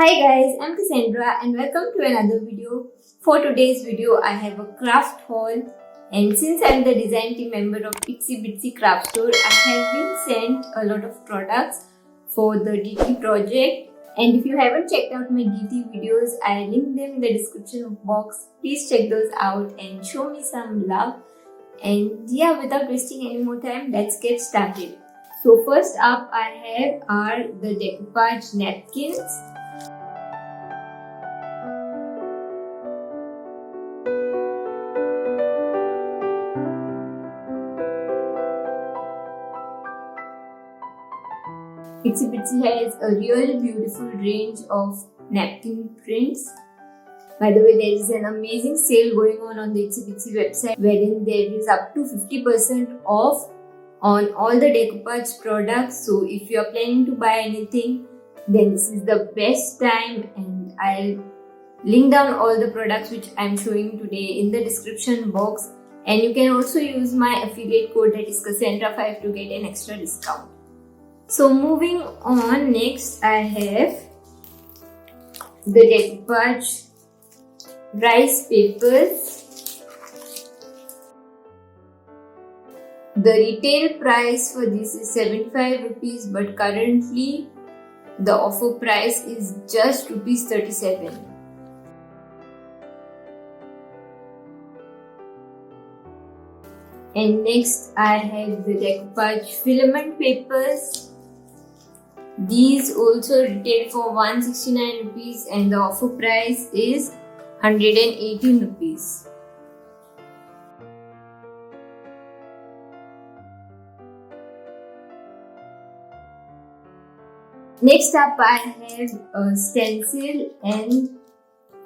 Hi guys, I'm Cassandra and welcome to another video. For today's video, I have a craft haul, and since I'm the design team member of Itsy Bitsy craft store, I have been sent a lot of products for the DT project. And if you haven't checked out my DT videos, I link them in the description box. Please check those out and show me some love. And yeah, without wasting any more time, let's get started. So first up I have are the Decoupage napkins. Itsy Bitsy has a really beautiful range of napkin prints. By the way, there is an amazing sale going on the Itsy Bitsy website wherein there is up to 50% off on all the Decoupage products. So if you are planning to buy anything, then this is the best time, and I'll link down all the products which I'm showing today in the description box, and you can also use my affiliate code, that is Cassandra5, to get an extra discount. So moving on, next I have the Decoupage rice papers. The retail price for this is 75 rupees, but currently the offer price is just rupees 37. And next I have the Decoupage filament papers. These also retail for 169 rupees and the offer price is 118 rupees. Next up I have a stencil, and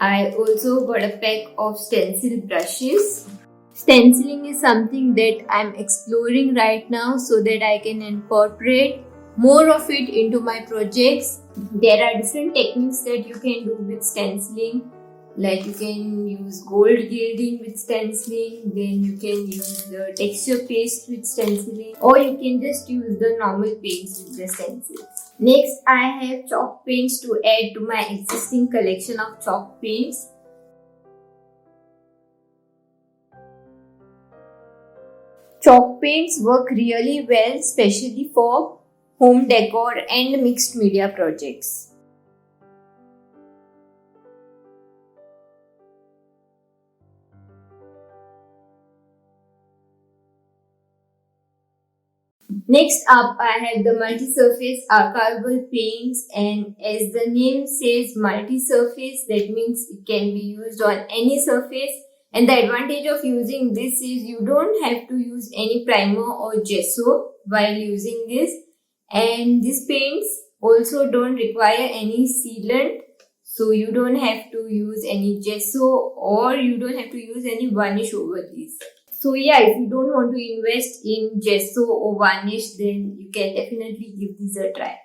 I also got a pack of stencil brushes. Stenciling is something that I'm exploring right now so that I can incorporate more of it into my projects. There are different techniques that you can do with stenciling, like you can use gold gilding with stenciling, then you can use the texture paste with stenciling, or you can just use the normal paints with the stencil. Next I have chalk paints to add to my existing collection of chalk paints. Chalk paints work really well, especially for home decor and mixed media projects. Next up I have the multi-surface archival paints, and as the name says, multi-surface, that means it can be used on any surface. And the advantage of using this is you don't have to use any primer or gesso while using this. And these paints also don't require any sealant, so you don't have to use any gesso or you don't have to use any varnish over these. So yeah, if you don't want to invest in gesso or varnish, then you can definitely give these a try.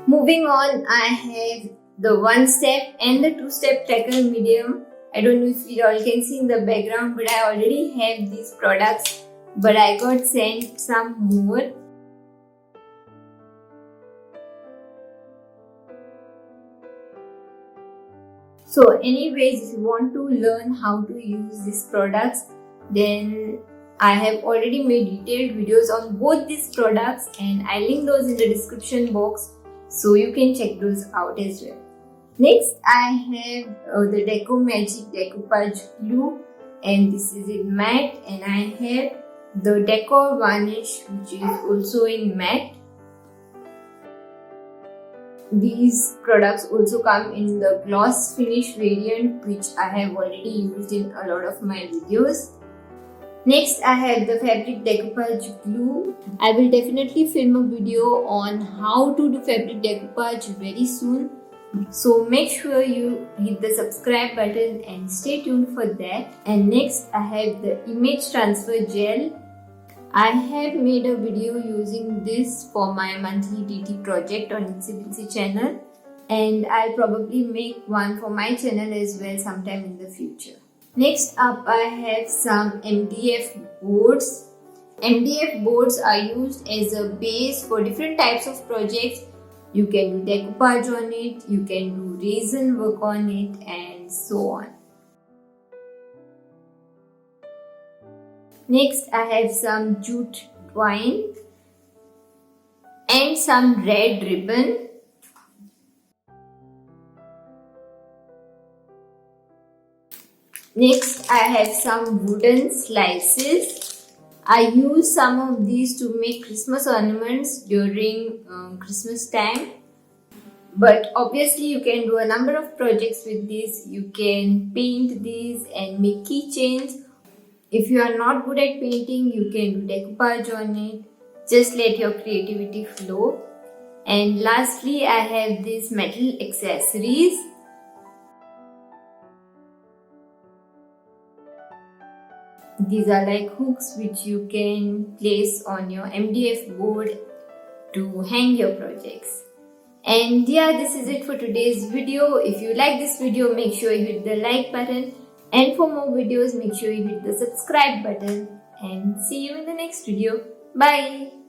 Moving on, I have the 1-step and the 2-step crackle medium. I don't know if you all can see in the background, but I already have these products, but I got sent some more. So anyways, if you want to learn how to use these products, then I have already made detailed videos on both these products, and I link those in the description box, so you can check those out as well. Next I have the Deco Magic Decoupage glue, and this is in matte, and I have the Decor varnish, which is also in matte. These products also come in the gloss finish variant, which I have already used in a lot of my videos. Next I have the fabric decoupage glue. I will definitely film a video on how to do fabric decoupage very soon, so make sure you hit the subscribe button and stay tuned for that. And next I have the image transfer gel. I have made a video using this for my monthly DT project on Itsy Bitsy channel, and I'll probably make one for my channel as well sometime in the future. Next up, I have some MDF boards. MDF boards are used as a base for different types of projects. You can do decoupage on it, you can do resin work on it, and so on. Next, I have some jute twine and some red ribbon. Next, I have some wooden slices. I use some of these to make Christmas ornaments during Christmas time. But obviously you can do a number of projects with this. You can paint these and make keychains. If you are not good at painting, you can do decoupage on it. Just let your creativity flow. And lastly, I have these metal accessories. These are like hooks which you can place on your MDF board to hang your projects. And yeah, this is it for today's video. If you like this video, make sure you hit the like button. And for more videos, make sure you hit the subscribe button. And see you in the next video. Bye!